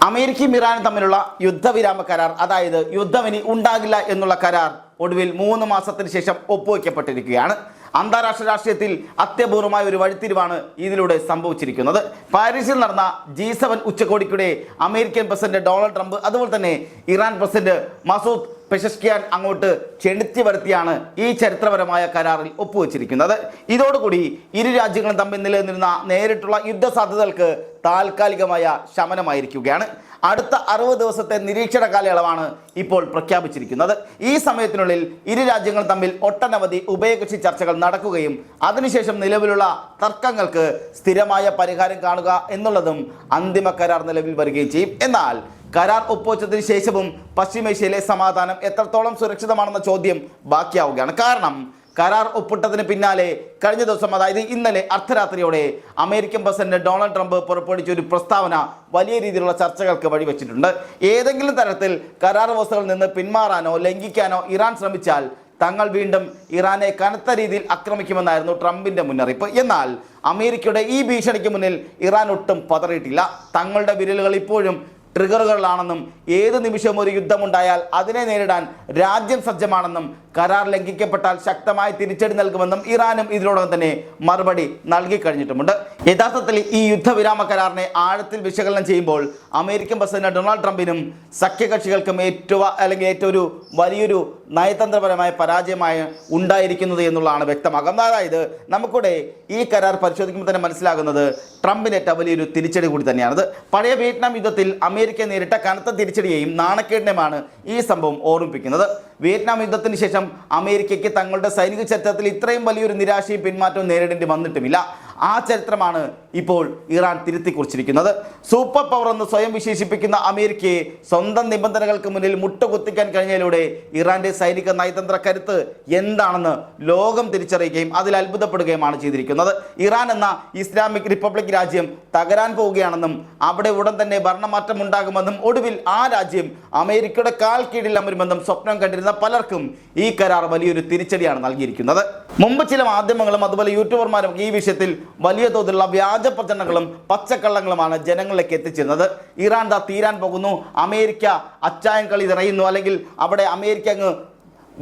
അമേരിക്കയും ഇറാനും തമ്മിലുള്ള യുദ്ധവിരാമ കരാർ, അതായത് യുദ്ധം ഇനി ഉണ്ടാകില്ല എന്നുള്ള കരാർ ഒടുവിൽ 3 മാസത്തിന് ശേഷം ഒപ്പുവെക്കപ്പെട്ടിരിക്കുകയാണ്. അന്താരാഷ്ട്ര രാഷ്ട്രീയത്തിൽ അത്യപൂർവമായ ഒരു വഴിത്തിരിവാണ് ഇതിലൂടെ സംഭവിച്ചിരിക്കുന്നത്. പാരീസിൽ നടന്ന G7 ഉച്ചകോടിക്കിടെ അമേരിക്കൻ പ്രസിഡന്റ് ഡൊണാൾഡ് ട്രംപ് അതുപോലെ തന്നെ ഇറാൻ പ്രസിഡന്റ് മസൂദ് പെഷഷ്കിയാൻ അങ്ങോട്ട് ക്ഷണിച്ചു വരുത്തിയാണ് ഈ ചരിത്രപരമായ കരാറിൽ ഒപ്പുവെച്ചിരിക്കുന്നത്. ഇതോടുകൂടി ഇരു രാജ്യങ്ങളും തമ്മിൽ നിലനിന്നിരുന്ന നേരിട്ടുള്ള യുദ്ധ സാധ്യതകൾക്ക് താൽക്കാലികമായ ശമനമായിരിക്കുകയാണ്. അടുത്ത 60 ദിവസത്തെ നിരീക്ഷണ കാലയളവാണ് ഇപ്പോൾ പ്രഖ്യാപിച്ചിരിക്കുന്നത്. ഈ സമയത്തിനുള്ളിൽ ഇരു രാജ്യങ്ങൾ തമ്മിൽ ഒട്ടനവധി ഉഭയകക്ഷി ചർച്ചകൾ നടക്കുകയും അതിനുശേഷം നിലവിലുള്ള തർക്കങ്ങൾക്ക് സ്ഥിരമായ പരിഹാരം കാണുക എന്നുള്ളതും അന്തിമ കരാർ നിലവിൽ വരികയും ചെയ്യും. എന്നാൽ കരാർ ഒപ്പുവെച്ചതിന് ശേഷവും പശ്ചിമേഷ്യയിലെ സമാധാനം എത്രത്തോളം സുരക്ഷിതമാണെന്ന ചോദ്യം ബാക്കിയാവുകയാണ്. കാരണം കരാർ ഒപ്പിട്ടതിന് പിന്നാലെ കഴിഞ്ഞ ദിവസം, അതായത് ഇന്നലെ അർദ്ധരാത്രിയോടെ അമേരിക്കൻ പ്രസിഡന്റ് ഡൊണാൾഡ് ട്രംപ് പുറപ്പെടുവിച്ച ഒരു പ്രസ്താവന വലിയ രീതിയിലുള്ള ചർച്ചകൾക്ക് വഴിവെച്ചിട്ടുണ്ട്. ഏതെങ്കിലും തരത്തിൽ കരാർ വ്യവസ്ഥകളിൽ നിന്ന് പിന്മാറാനോ ലംഘിക്കാനോ ഇറാൻ ശ്രമിച്ചാൽ തങ്ങൾ വീണ്ടും ഇറാനെ കനത്ത രീതിയിൽ ആക്രമിക്കുമെന്നായിരുന്നു ട്രംപിന്റെ മുന്നറിയിപ്പ്. എന്നാൽ അമേരിക്കയുടെ ഈ ഭീഷണിക്ക് മുന്നിൽ ഇറാൻ ഒട്ടും പതറിയിട്ടില്ല. തങ്ങളുടെ വിരലുകൾ ഇപ്പോഴും ട്രിഗറുകളിലാണെന്നും ഏത് നിമിഷവും ഒരു യുദ്ധമുണ്ടായാൽ അതിനെ നേരിടാൻ രാജ്യം സജ്ജമാണെന്നും കരാർ ലംഘിക്കപ്പെട്ടാൽ ശക്തമായി തിരിച്ചടി നൽകുമെന്നും ഇറാനും ഇതിനോടകം തന്നെ മറുപടി നൽകി കഴിഞ്ഞിട്ടുമുണ്ട്. യഥാർത്ഥത്തിൽ ഈ യുദ്ധവിരാമ കരാറിനെ ആഴത്തിൽ വിശകലനം ചെയ്യുമ്പോൾ അമേരിക്കൻ പ്രസിഡന്റ് ഡൊണാൾഡ് ട്രംപിനും സഖ്യകക്ഷികൾക്കും ഏറ്റവും ഒരു വലിയൊരു നയതന്ത്രപരമായ പരാജയമായി ഉണ്ടായിരിക്കുന്നത് എന്നുള്ളതാണ് വ്യക്തമാകുന്നത്. അതായത് നമുക്കിവിടെ ഈ കരാർ പരിശോധിക്കുമ്പോൾ തന്നെ മനസ്സിലാകുന്നത് ട്രംപിനേറ്റ വലിയൊരു തിരിച്ചടി കൂടി തന്നെയാണത്. പഴയ വിയറ്റ്നാം യുദ്ധത്തിൽ അമേരിക്ക നേരിട്ട കനത്ത തിരിച്ചടിയെയും നാണക്കേടിനെയുമാണ് ഈ സംഭവം ഓർമ്മിപ്പിക്കുന്നത്. വിയറ്റ്നാം യുദ്ധത്തിന് ശേഷം അമേരിക്കയ്ക്ക് തങ്ങളുടെ സൈനിക ചരിത്രത്തിൽ ഇത്രയും വലിയൊരു നിരാശയും പിന്മാറ്റവും നേരിടേണ്ടി വന്നിട്ടുമില്ല. ആ ചരിത്രമാണ് ഇപ്പോൾ ഇറാൻ തിരുത്തി കുറിച്ചിരിക്കുന്നത്. സൂപ്പർ പവർ എന്ന് സ്വയം വിശേഷിപ്പിക്കുന്ന അമേരിക്കയെ സ്വന്തം നിബന്ധനകൾക്ക് മുന്നിൽ മുട്ടുകുത്തിക്കാൻ കഴിഞ്ഞതിലൂടെ ഇറാന്റെ സൈനിക നയതന്ത്ര കരുത്ത് എന്താണെന്ന് ലോകം തിരിച്ചറിയുകയും അതിൽ അത്ഭുതപ്പെടുകയുമാണ് ചെയ്തിരിക്കുന്നത്. ഇറാൻ എന്ന ഇസ്ലാമിക് റിപ്പബ്ലിക് രാജ്യം തകരാൻ പോവുകയാണെന്നും അവിടെ ഉടൻ തന്നെ ഭരണമാറ്റം ഉണ്ടാകുമെന്നും ഒടുവിൽ ആ രാജ്യം അമേരിക്കയുടെ കാൽ കീഴിൽ അമരുമെന്നും സ്വപ്നം കണ്ടിരുന്ന പലർക്കും ഈ കരാർ വലിയൊരു തിരിച്ചടിയാണ് നൽകിയിരിക്കുന്നത്. മുമ്പ് ചില മാധ്യമങ്ങളും അതുപോലെ യൂട്യൂബർമാരും ഈ വിഷയത്തിൽ വലിയ തോതിലുള്ള വ്യാജ പ്രചരണങ്ങളും പച്ചക്കള്ളങ്ങളുമാണ് ജനങ്ങളിലേക്ക് എത്തിച്ചിരുന്നത്. ഇറാൻ തീരാൻ പോകുന്നു, അമേരിക്ക അച്ചായം കളി നിറയുന്നു, അല്ലെങ്കിൽ അവിടെ അമേരിക്ക അങ്ങ്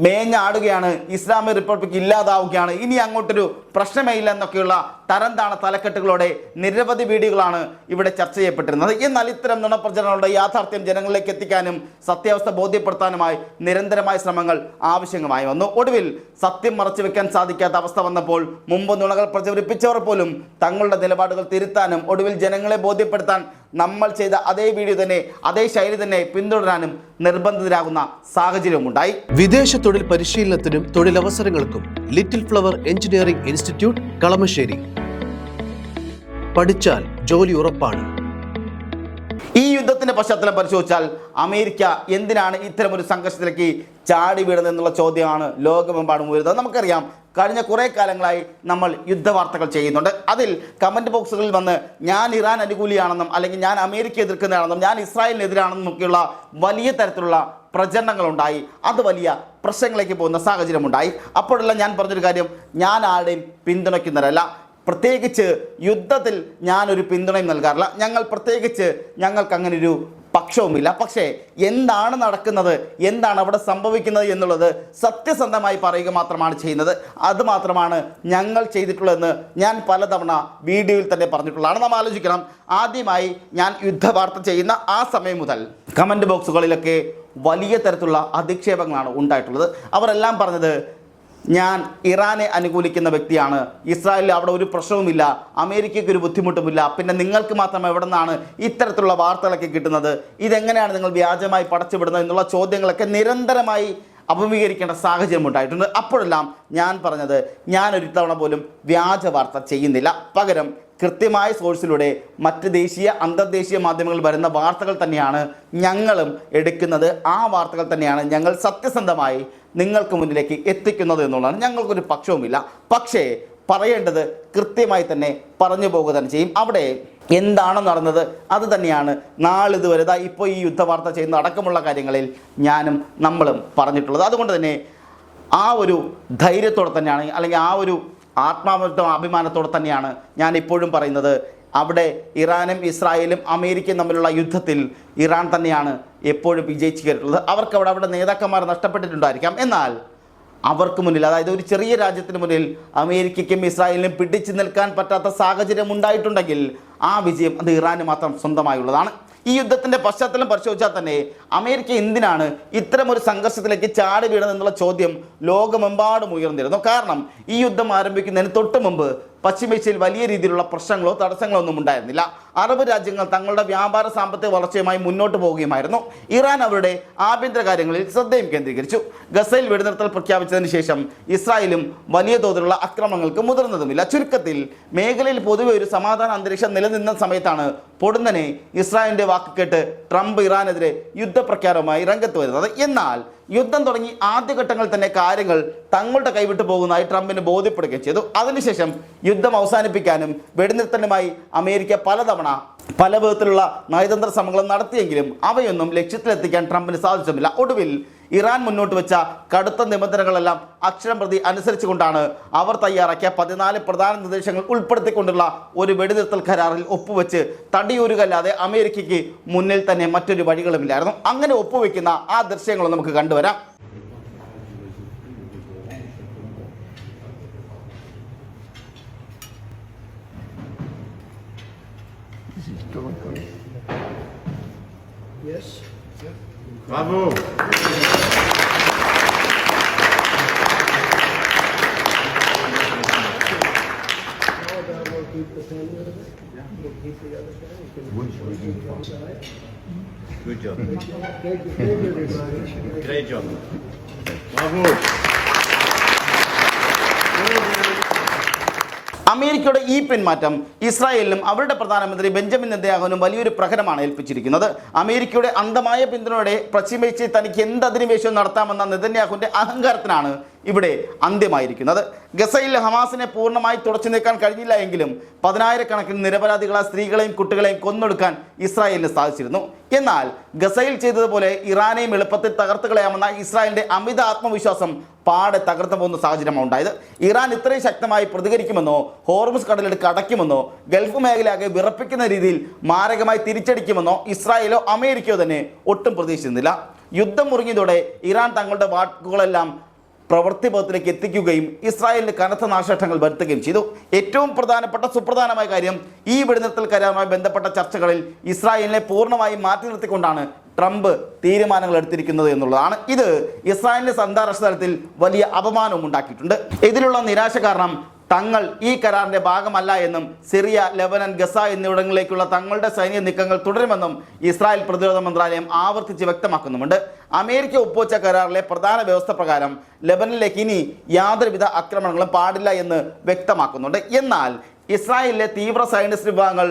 മേഞ്ഞാടുകയാണ്, ഇസ്ലാമിക് റിപ്പബ്ലിക് ഇല്ലാതാവുകയാണ്, ഇനി അങ്ങോട്ടൊരു പ്രശ്നമേ ഇല്ല എന്നൊക്കെയുള്ള തരംതാണ തലക്കെട്ടുകളോടെ നിരവധി വീഡിയോകളാണ് ഇവിടെ ചർച്ച ചെയ്യപ്പെട്ടിരുന്നത്. എന്നാൽ ഇത്തരം നുണപ്രചരണങ്ങളുടെ യാഥാർത്ഥ്യം ജനങ്ങളിലേക്ക് എത്തിക്കാനും സത്യാവസ്ഥ ബോധ്യപ്പെടുത്താനുമായി നിരന്തരമായ ശ്രമങ്ങൾ ആവശ്യമായി വന്നു. ഒടുവിൽ സത്യം മറച്ചു വെക്കാൻ സാധിക്കാത്ത അവസ്ഥ വന്നപ്പോൾ മുമ്പ് നുണകൾ പ്രചരിപ്പിച്ചവർ പോലും തങ്ങളുടെ നിലപാടുകൾ തിരുത്താനും ഒടുവിൽ ജനങ്ങളെ ബോധ്യപ്പെടുത്താൻ നമ്മൾ ചെയ്ത അതേ വീഡിയോ തന്നെ, അതേ ശൈലി തന്നെ പിന്തുടരാനും നിർബന്ധിതരാകുന്ന സാഹചര്യമുണ്ടായി. വിദേശ തൊഴിൽ പരിശീലനത്തിനും തൊഴിലവസരങ്ങൾക്കും Little Flower Engineering Institute Kalamassery. പഠിച്ചാൽ ജോലി ഉറപ്പാണ്. ഈ യുദ്ധത്തിന്റെ പശ്ചാത്തലം പരിശോധിച്ചാൽ അമേരിക്ക എന്തിനാണ് ഇത്തരമൊരു സംഘർഷത്തിലേക്ക് ചാടി വീഴുന്നതെന്നുള്ള ചോദ്യമാണ് ലോകമെമ്പാടും ഉയരുന്നത്. നമുക്കറിയാം, കഴിഞ്ഞ കുറേ കാലങ്ങളായി നമ്മൾ യുദ്ധവാർത്തകൾ ചെയ്യുന്നുണ്ട്. അതിൽ കമൻറ്റ് ബോക്സുകളിൽ വന്ന് ഞാൻ ഇറാൻ അനുകൂലിയാണെന്നും അല്ലെങ്കിൽ ഞാൻ അമേരിക്ക എതിർക്കുന്നതാണെന്നും ഞാൻ ഇസ്രായേലിനെതിരാണെന്നും ഒക്കെയുള്ള വലിയ തരത്തിലുള്ള പ്രചരണങ്ങളുണ്ടായി. അത് വലിയ പ്രശ്നങ്ങളിലേക്ക് പോകുന്ന സാഹചര്യമുണ്ടായി. അപ്പോഴെല്ലാം ഞാൻ പറഞ്ഞൊരു കാര്യം, ഞാൻ ആരുടെയും പിന്തുണയ്ക്കുന്നവരല്ല, പ്രത്യേകിച്ച് യുദ്ധത്തിൽ ഞാനൊരു പിന്തുണയും നൽകാറില്ല, ഞങ്ങൾക്ക് അങ്ങനൊരു പക്ഷവുമില്ല. പക്ഷേ എന്താണ് നടക്കുന്നത്, എന്താണ് അവിടെ സംഭവിക്കുന്നത് എന്നുള്ളത് സത്യസന്ധമായി പറയുക മാത്രമാണ് ചെയ്യുന്നത്. അതുമാത്രമാണ് ഞങ്ങൾ ചെയ്തിട്ടുള്ളതെന്ന് ഞാൻ പലതവണ വീഡിയോയിൽ തന്നെ പറഞ്ഞിട്ടുള്ളതാണ്. നാം ആലോചിക്കണം, ആദ്യമായി ഞാൻ യുദ്ധവാർത്ത ചെയ്യുന്ന ആ സമയം മുതൽ കമൻറ്റ് ബോക്സുകളിലൊക്കെ വലിയ തരത്തിലുള്ള അധിക്ഷേപങ്ങളാണ് ഉണ്ടായിട്ടുള്ളത്. അവരെല്ലാം പറഞ്ഞത് ഞാൻ ഇറാനെ അനുകൂലിക്കുന്ന വ്യക്തിയാണ്, ഇസ്രായേലിൽ അവിടെ ഒരു പ്രശ്നവുമില്ല, അമേരിക്കയ്ക്ക് ഒരു ബുദ്ധിമുട്ടുമില്ല, പിന്നെ നിങ്ങൾക്ക് മാത്രം എവിടെ നിന്നാണ് ഇത്തരത്തിലുള്ള വാർത്തകളൊക്കെ കിട്ടുന്നത്, ഇതെങ്ങനെയാണ് നിങ്ങൾ വ്യാജമായി പടച്ചുവിടുന്നത് എന്നുള്ള ചോദ്യങ്ങളൊക്കെ നിരന്തരമായി അഭിമുഖീകരിക്കേണ്ട സാഹചര്യം ഉണ്ടായിട്ടുണ്ട്. അപ്പോഴെല്ലാം ഞാൻ പറഞ്ഞത്, ഞാനൊരു തവണ പോലും വ്യാജ വാർത്ത ചെയ്യുന്നില്ല, പകരം കൃത്യമായ സോഴ്സിലൂടെ മറ്റ് ദേശീയ അന്തർദേശീയ മാധ്യമങ്ങളിൽ വരുന്ന വാർത്തകൾ തന്നെയാണ് ഞങ്ങളും എടുക്കുന്നത്. ആ വാർത്തകൾ തന്നെയാണ് ഞങ്ങൾ സത്യസന്ധമായി നിങ്ങൾക്ക് മുന്നിലേക്ക് എത്തിക്കുന്നത് എന്നുള്ളതാണ്. ഞങ്ങൾക്കൊരു പക്ഷവുമില്ല. പക്ഷേ പറയേണ്ടത് കൃത്യമായി തന്നെ പറഞ്ഞു പോകുക തന്നെ ചെയ്യും. അവിടെ എന്താണ് നടന്നത് അത് തന്നെയാണ് നാളിതുവരെ ഇപ്പോൾ ഈ യുദ്ധവാർത്ത ചെയ്യുന്ന അടക്കമുള്ള കാര്യങ്ങളിൽ ഞാനും നമ്മളും പറഞ്ഞിട്ടുള്ളത്. അതുകൊണ്ട് തന്നെ ആ ഒരു ധൈര്യത്തോടെ തന്നെയാണ്, അല്ലെങ്കിൽ ആ ഒരു ആത്മാർത്ഥ അഭിമാനത്തോടെ തന്നെയാണ് ഞാൻ ഇപ്പോഴും പറയുന്നത്, അവിടെ ഇറാനും ഇസ്രായേലും അമേരിക്കയും തമ്മിലുള്ള യുദ്ധത്തിൽ ഇറാൻ തന്നെയാണ് എപ്പോഴും വിജയിച്ചു കയറിയിട്ടുള്ളത്. അവർക്ക് അവിടെ നേതാക്കന്മാർ നഷ്ടപ്പെട്ടിട്ടുണ്ടായിരിക്കാം. എന്നാൽ അവർക്ക് മുന്നിൽ, അതായത് ഒരു ചെറിയ രാജ്യത്തിന് മുന്നിൽ അമേരിക്കയ്ക്കും ഇസ്രായേലിനും പിടിച്ചു നിൽക്കാൻ പറ്റാത്ത സാഹചര്യം ഉണ്ടായിട്ടുണ്ടെങ്കിൽ ആ വിജയം അത് ഇറാന് മാത്രം സ്വന്തമായുള്ളതാണ്. ഈ യുദ്ധത്തിൻ്റെ പശ്ചാത്തലം പരിശോധിച്ചാൽ തന്നെ അമേരിക്ക എന്തിനാണ് ഇത്തരമൊരു സംഘർഷത്തിലേക്ക് ചാടി വീണതെന്നുള്ള ചോദ്യം ലോകമെമ്പാടും ഉയർന്നിരുന്നു. കാരണം ഈ യുദ്ധം ആരംഭിക്കുന്നതിന് തൊട്ട് മുമ്പ് പശ്ചിമേഷ്യയിൽ വലിയ രീതിയിലുള്ള പ്രശ്നങ്ങളോ തടസ്സങ്ങളോ ഒന്നും ഉണ്ടായിരുന്നില്ല. അറബ് രാജ്യങ്ങൾ തങ്ങളുടെ വ്യാപാര സാമ്പത്തിക വളർച്ചയുമായി മുന്നോട്ട് പോവുകയുമായിരുന്നു. ഇറാൻ അവരുടെ ആഭ്യന്തര കാര്യങ്ങളിൽ ശ്രദ്ധയും കേന്ദ്രീകരിച്ചു. ഗസയിൽ വെടിനിർത്തൽ പ്രഖ്യാപിച്ചതിന് ശേഷം ഇസ്രായേലും വലിയ തോതിലുള്ള ആക്രമണങ്ങൾക്ക് മുതിർന്നതുമില്ല. ചുരുക്കത്തിൽ മേഖലയിൽ പൊതുവെ ഒരു സമാധാന അന്തരീക്ഷം നിലനിന്ന സമയത്താണ് പൊടുന്നനെ ഇസ്രായേലിൻ്റെ വാക്ക് കേട്ട് ട്രംപ് ഇറാനെതിരെ യുദ്ധപ്രഖ്യാപനവുമായി രംഗത്ത് വരുന്നത്. എന്നാൽ യുദ്ധം തുടങ്ങി ആദ്യഘട്ടങ്ങളിൽ തന്നെ കാര്യങ്ങൾ തങ്ങളുടെ കൈവിട്ടു പോകുന്നതായി ട്രംപിന് ബോധ്യപ്പെടുകയും ചെയ്തു. അതിനുശേഷം യുദ്ധം അവസാനിപ്പിക്കാനും വെടിനിർത്തലുമായി അമേരിക്ക പലതവണ പല വിധത്തിലുള്ള നയതന്ത്ര ശ്രമങ്ങളും നടത്തിയെങ്കിലും അവയൊന്നും ലക്ഷ്യത്തിലെത്തിക്കാൻ ട്രംപിന് സാധിച്ചുമില്ല. ഒടുവിൽ ഇറാൻ മുന്നോട്ട് വെച്ച കടുത്ത നിബന്ധനകളെല്ലാം അക്ഷരം പ്രതി അനുസരിച്ചുകൊണ്ടാണ് അവർ തയ്യാറാക്കിയ 14 പ്രധാന നിർദ്ദേശങ്ങൾ ഉൾപ്പെടുത്തിക്കൊണ്ടുള്ള ഒരു വെടിനിർത്തൽ കരാറിൽ ഒപ്പുവെച്ച് തടിയൂരുകല്ലാതെ അമേരിക്കയ്ക്ക് മുന്നിൽ തന്നെ മറ്റൊരു വഴികളുമില്ലായിരുന്നു. അങ്ങനെ ഒപ്പുവെക്കുന്ന ആ ദൃശ്യങ്ങൾ നമുക്ക് കണ്ടുവരാം. Yes. Bravo! Keep the pen a little bit. Yeah. We'll keep the other pen. You can Good job. Thank you. Great job. Bravo! അമേരിക്കയുടെ ഈ പിന്മാറ്റം ഇസ്രായേലിനും അവരുടെ പ്രധാനമന്ത്രി ബെഞ്ചമിൻ നെതന്യാഹുവിനും വലിയൊരു പ്രഹരമാണ് ഏൽപ്പിച്ചിരിക്കുന്നത്. അമേരിക്കയുടെ അന്ധമായ പിന്തുണയോടെ പശ്ചിമേഷ്യയിൽ തനിക്ക് എന്ത് അധിനിവേശവും നടത്താമെന്ന നെതന്യാഹുവിൻ്റെ അഹങ്കാരത്തിനാണ് ഇവിടെ അന്ത്യമായിരിക്കുന്നത്. ഗസയിൽ ഹമാസിനെ പൂർണ്ണമായി തുടച്ചു നീക്കാൻ കഴിഞ്ഞില്ല എങ്കിലും 10,000-കണക്കിന് നിരപരാധികളായ സ്ത്രീകളെയും കുട്ടികളെയും കൊന്നൊടുക്കാൻ ഇസ്രായേലിന് സാധിച്ചിരുന്നു. എന്നാൽ ഗസയിൽ ചെയ്തതുപോലെ ഇറാനെയും എളുപ്പത്തിൽ തകർത്ത് കളയാമെന്ന ഇസ്രായേലിൻ്റെ അമിത ആത്മവിശ്വാസം പാടെ തകർന്നു പോകുന്ന സാഹചര്യമാണ് ഉണ്ടായത്. ഇറാൻ ഇത്രയും ശക്തമായി പ്രതികരിക്കുമെന്നോ ഹോർമുസ് കടലിടുക്ക് അടയ്ക്കുമെന്നോ ഗൾഫ് മേഖലയാകെ വിറപ്പിക്കുന്ന രീതിയിൽ മാരകമായി തിരിച്ചടിക്കുമെന്നോ ഇസ്രായേലോ അമേരിക്കയോ തന്നെ ഒട്ടും പ്രതീക്ഷിച്ചിരുന്നില്ല. യുദ്ധം മുറുകിയതോടെ ഇറാൻ തങ്ങളുടെ വാക്കുകളെല്ലാം പ്രവൃത്തിപഥത്തിലേക്ക് എത്തിക്കുകയും ഇസ്രായേലിന് കനത്ത നാശനഷ്ടങ്ങൾ വരുത്തുകയും ചെയ്തു. ഏറ്റവും പ്രധാനപ്പെട്ട സുപ്രധാനമായ കാര്യം, ഈ വെടിനിർത്തൽ കരാറുമായി ബന്ധപ്പെട്ട ചർച്ചകളിൽ ഇസ്രായേലിനെ പൂർണ്ണമായും മാറ്റി നിർത്തിക്കൊണ്ടാണ് ട്രംപ് തീരുമാനങ്ങൾ എടുത്തിരിക്കുന്നത് എന്നുള്ളതാണ്. ഇത് ഇസ്രായേലിൻ്റെ അന്താരാഷ്ട്ര തലത്തിൽ വലിയ അപമാനവും ഉണ്ടാക്കിയിട്ടുണ്ട്. ഇതിലുള്ള നിരാശ കാരണം തങ്ങൾ ഈ കരാറിൻ്റെ ഭാഗമല്ല എന്നും സിറിയ, ലെബനൻ, ഗസ എന്നിവിടങ്ങളിലേക്കുള്ള തങ്ങളുടെ സൈനിക നീക്കങ്ങൾ തുടരുമെന്നും ഇസ്രായേൽ പ്രതിരോധ മന്ത്രാലയം ആവർത്തിച്ച് വ്യക്തമാക്കുന്നുമുണ്ട്. അമേരിക്ക ഒപ്പുവെച്ച കരാറിലെ പ്രധാന വ്യവസ്ഥ പ്രകാരം ലെബനനിലേക്ക് ഇനി യാതൊരുവിധ ആക്രമണങ്ങളും പാടില്ല എന്ന് വ്യക്തമാക്കുന്നുണ്ട്. എന്നാൽ ഇസ്രായേലിലെ തീവ്ര സൈനിസ്റ്റ് വിഭാഗങ്ങൾ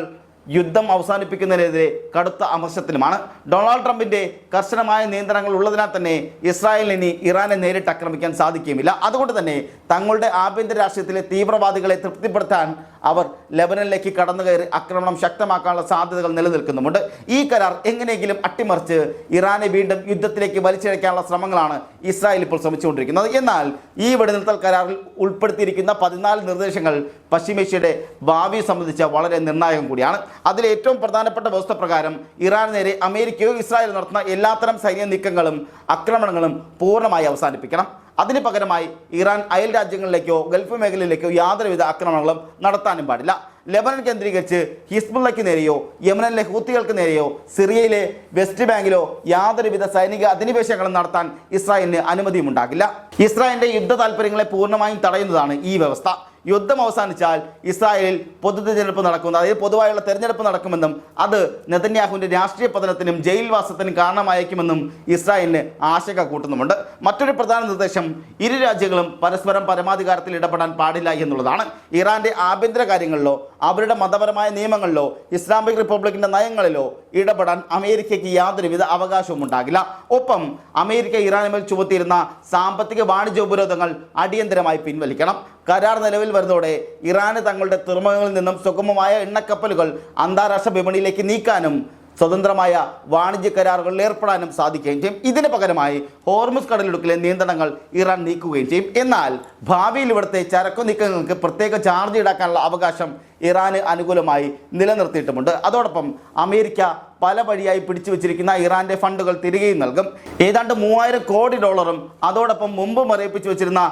യുദ്ധം അവസാനിപ്പിക്കുന്നതിനെതിരെ കടുത്ത അമർശത്തിലുമാണ്. ഡൊണാൾഡ് ട്രംപിൻ്റെ കർശനമായ നിയന്ത്രണങ്ങൾ ഉള്ളതിനാൽ തന്നെ ഇസ്രായേലിന് ഇനി ഇറാനെ നേരിട്ട് ആക്രമിക്കാൻ സാധിക്കുകയുമില്ല. അതുകൊണ്ട് തന്നെ തങ്ങളുടെ ആഭ്യന്തര രാഷ്ട്രീയത്തിലെ തീവ്രവാദികളെ തൃപ്തിപ്പെടുത്താൻ അവർ ലെബനനിലേക്ക് കടന്നു കയറി ആക്രമണം ശക്തമാക്കാനുള്ള സാധ്യതകൾ നിലനിൽക്കുന്നുമുണ്ട്. ഈ കരാർ എങ്ങനെയെങ്കിലും അട്ടിമറിച്ച് ഇറാനെ വീണ്ടും യുദ്ധത്തിലേക്ക് വലിച്ചിഴക്കാനുള്ള ശ്രമങ്ങളാണ് ഇസ്രായേൽ ഇപ്പോൾ ശ്രമിച്ചുകൊണ്ടിരിക്കുന്നത്. എന്നാൽ ഈ വെടിനിർത്തൽ കരാറിൽ ഉൾപ്പെടുത്തിയിരിക്കുന്ന 14 നിർദ്ദേശങ്ങൾ പശ്ചിമേഷ്യയുടെ ഭാവിയെ സംബന്ധിച്ച വളരെ നിർണായകം കൂടിയാണ്. അതിൽ ഏറ്റവും പ്രധാനപ്പെട്ട വ്യവസ്ഥ പ്രകാരം ഇറാന് നേരെ അമേരിക്കയോ ഇസ്രായേലോ നടത്തുന്ന എല്ലാത്തരം സൈനിക നീക്കങ്ങളും ആക്രമണങ്ങളും പൂർണ്ണമായി അവസാനിപ്പിക്കണം. അതിന് പകരമായി ഇറാൻ അയൽ രാജ്യങ്ങളിലേക്കോ ഗൾഫ് മേഖലയിലേക്കോ യാതൊരുവിധ ആക്രമണങ്ങളും നടത്താനും പാടില്ല. ലെബനൻ കേന്ദ്രീകരിച്ച് ഹിസ്ബുള്ളയ്ക്ക് നേരെയോ യമനിലെ ഹൂത്തികൾക്ക് നേരെയോ സിറിയയിലെ വെസ്റ്റ് ബാങ്കിലോ യാതൊരുവിധ സൈനിക അധിനിവേശങ്ങളും നടത്താൻ ഇസ്രായേലിന് അനുമതിയും ഉണ്ടാകില്ല. ഇസ്രായേലിൻ്റെ യുദ്ധ താല്പര്യങ്ങളെ പൂർണ്ണമായും തടയുന്നതാണ് ഈ വ്യവസ്ഥ. യുദ്ധം അവസാനിച്ചാൽ ഇസ്രായേലിൽ പൊതുതെരഞ്ഞെടുപ്പ് നടക്കും, അതായത് പൊതുവായുള്ള തെരഞ്ഞെടുപ്പ് നടക്കുമെന്നും അത് നെതന്യാഹുവിൻ്റെ രാഷ്ട്രീയ പതനത്തിനും ജയിൽവാസത്തിനും കാരണമായേക്കുമെന്നും ഇസ്രായേലിന് ആശങ്ക കൂട്ടുന്നുമുണ്ട്. മറ്റൊരു പ്രധാന നിർദ്ദേശം, ഇരു രാജ്യങ്ങളും പരസ്പരം പരമാധികാരത്തിൽ ഇടപെടാൻ പാടില്ല എന്നുള്ളതാണ്. ഇറാന്റെ ആഭ്യന്തര കാര്യങ്ങളിലോ അവരുടെ മതപരമായ നിയമങ്ങളിലോ ഇസ്ലാമിക് റിപ്പബ്ലിക്കിൻ്റെ നയങ്ങളിലോ ഇടപെടാൻ അമേരിക്കയ്ക്ക് യാതൊരുവിധ അവകാശവും ഉണ്ടാകില്ല. ഒപ്പം അമേരിക്ക ഇറാനുമേൽ ചുമത്തിയിരുന്ന സാമ്പത്തിക വാണിജ്യ ഉപരോധങ്ങൾ അടിയന്തരമായി പിൻവലിക്കണം. കരാർ നിലവിൽ വരുന്നതോടെ ഇറാന് തങ്ങളുടെ തുറമുഖങ്ങളിൽ നിന്നും സുഗമമായ എണ്ണക്കപ്പലുകൾ അന്താരാഷ്ട്ര വിപണിയിലേക്ക് നീക്കാനും സ്വതന്ത്രമായ വാണിജ്യ കരാറുകളിൽ ഏർപ്പെടാനും സാധിക്കുകയും ചെയ്യും. ഇതിന് പകരമായി ഹോർമുസ് കടലിടുക്കിലെ നിയന്ത്രണങ്ങൾ ഇറാൻ നീക്കുകയും ചെയ്യും. എന്നാൽ ഭാവിയിൽ ഇവിടുത്തെ ചരക്കു നീക്കങ്ങൾക്ക് പ്രത്യേക ചാർജ് ഈടാക്കാനുള്ള അവകാശം ഇറാന് അനുകൂലമായി നിലനിർത്തിയിട്ടുമുണ്ട്. അതോടൊപ്പം അമേരിക്ക പല വഴിയായി പിടിച്ചു വെച്ചിരിക്കുന്ന ഇറാന്റെ ഫണ്ടുകൾ തിരികെയും നൽകും. ഏതാണ്ട് 3000 കോടി ഡോളറും അതോടൊപ്പം മുമ്പ് മരവിപ്പിച്ചു വെച്ചിരുന്ന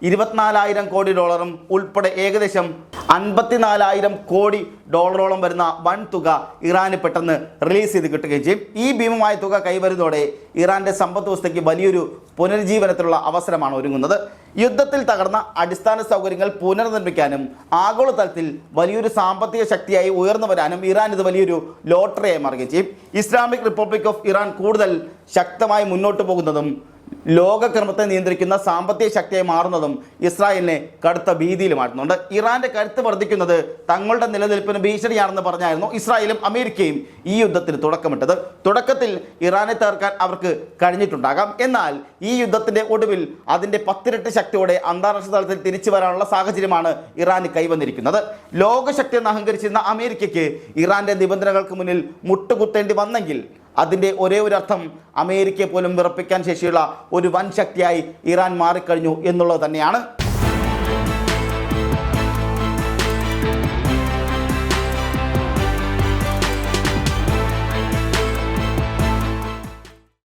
24,000 കോടി ഡോളറും ഉൾപ്പെടെ ഏകദേശം 54,000 കോടി ഡോളറോളം വരുന്ന വൻ തുക ഇറാന് പെട്ടെന്ന് റിലീസ് ചെയ്ത് കിട്ടുകയും ചെയ്യും. ഈ ഭീമമായ തുക കൈവരുന്നതോടെ ഇറാന്റെ സമ്പദ് വ്യവസ്ഥയ്ക്ക് വലിയൊരു പുനരുജ്ജീവനത്തിനുള്ള അവസരമാണ് ഒരുങ്ങുന്നത്. യുദ്ധത്തിൽ തകർന്ന അടിസ്ഥാന സൗകര്യങ്ങൾ പുനർനിർമ്മിക്കാനും ആഗോളതലത്തിൽ വലിയൊരു സാമ്പത്തിക ശക്തിയായി ഉയർന്നു വരാനും ഇറാൻ ഇത് വലിയൊരു ലോട്ടറിയായി മാറുകയും ചെയ്യും. ഇസ്ലാമിക് റിപ്പബ്ലിക് ഓഫ് ഇറാൻ കൂടുതൽ ശക്തമായി മുന്നോട്ട് പോകുന്നതും ലോകക്രമത്തെ നിയന്ത്രിക്കുന്ന സാമ്പത്തിക ശക്തിയായി മാറുന്നതും ഇസ്രായേലിനെ കടുത്ത ഭീതിയിൽ മാറ്റുന്നുണ്ട്. ഇറാന്റെ കരുത്ത് വർദ്ധിക്കുന്നത് തങ്ങളുടെ നിലനിൽപ്പിന് ഭീഷണിയാണെന്ന് പറഞ്ഞായിരുന്നു ഇസ്രായേലും അമേരിക്കയും ഈ യുദ്ധത്തിന് തുടക്കമിട്ടത്. തുടക്കത്തിൽ ഇറാനെ തകർക്കാൻ അവർക്ക് കഴിഞ്ഞിട്ടുണ്ടാകാം. എന്നാൽ ഈ യുദ്ധത്തിന്റെ ഒടുവിൽ അതിന്റെ 10 ഇരട്ടി ശക്തിയോടെ അന്താരാഷ്ട്ര തലത്തിൽ തിരിച്ചു വരാനുള്ള സാഹചര്യമാണ് ഇറാന് കൈവന്നിരിക്കുന്നത്. ലോകശക്തി എന്ന് അഹങ്കരിച്ചിരുന്ന അമേരിക്കയ്ക്ക് ഇറാന്റെ നിബന്ധനകൾക്ക് മുന്നിൽ മുട്ടുകുത്തേണ്ടി വന്നെങ്കിൽ അതിൻ്റെ ഒരേ ഒരു അർത്ഥം അമേരിക്കയെ പോലും വിറപ്പിക്കാൻ ശേഷിയുള്ള ഒരു വൻ ശക്തിയായി ഇറാൻ മാറിക്കഴിഞ്ഞു എന്നുള്ളത് തന്നെയാണ്.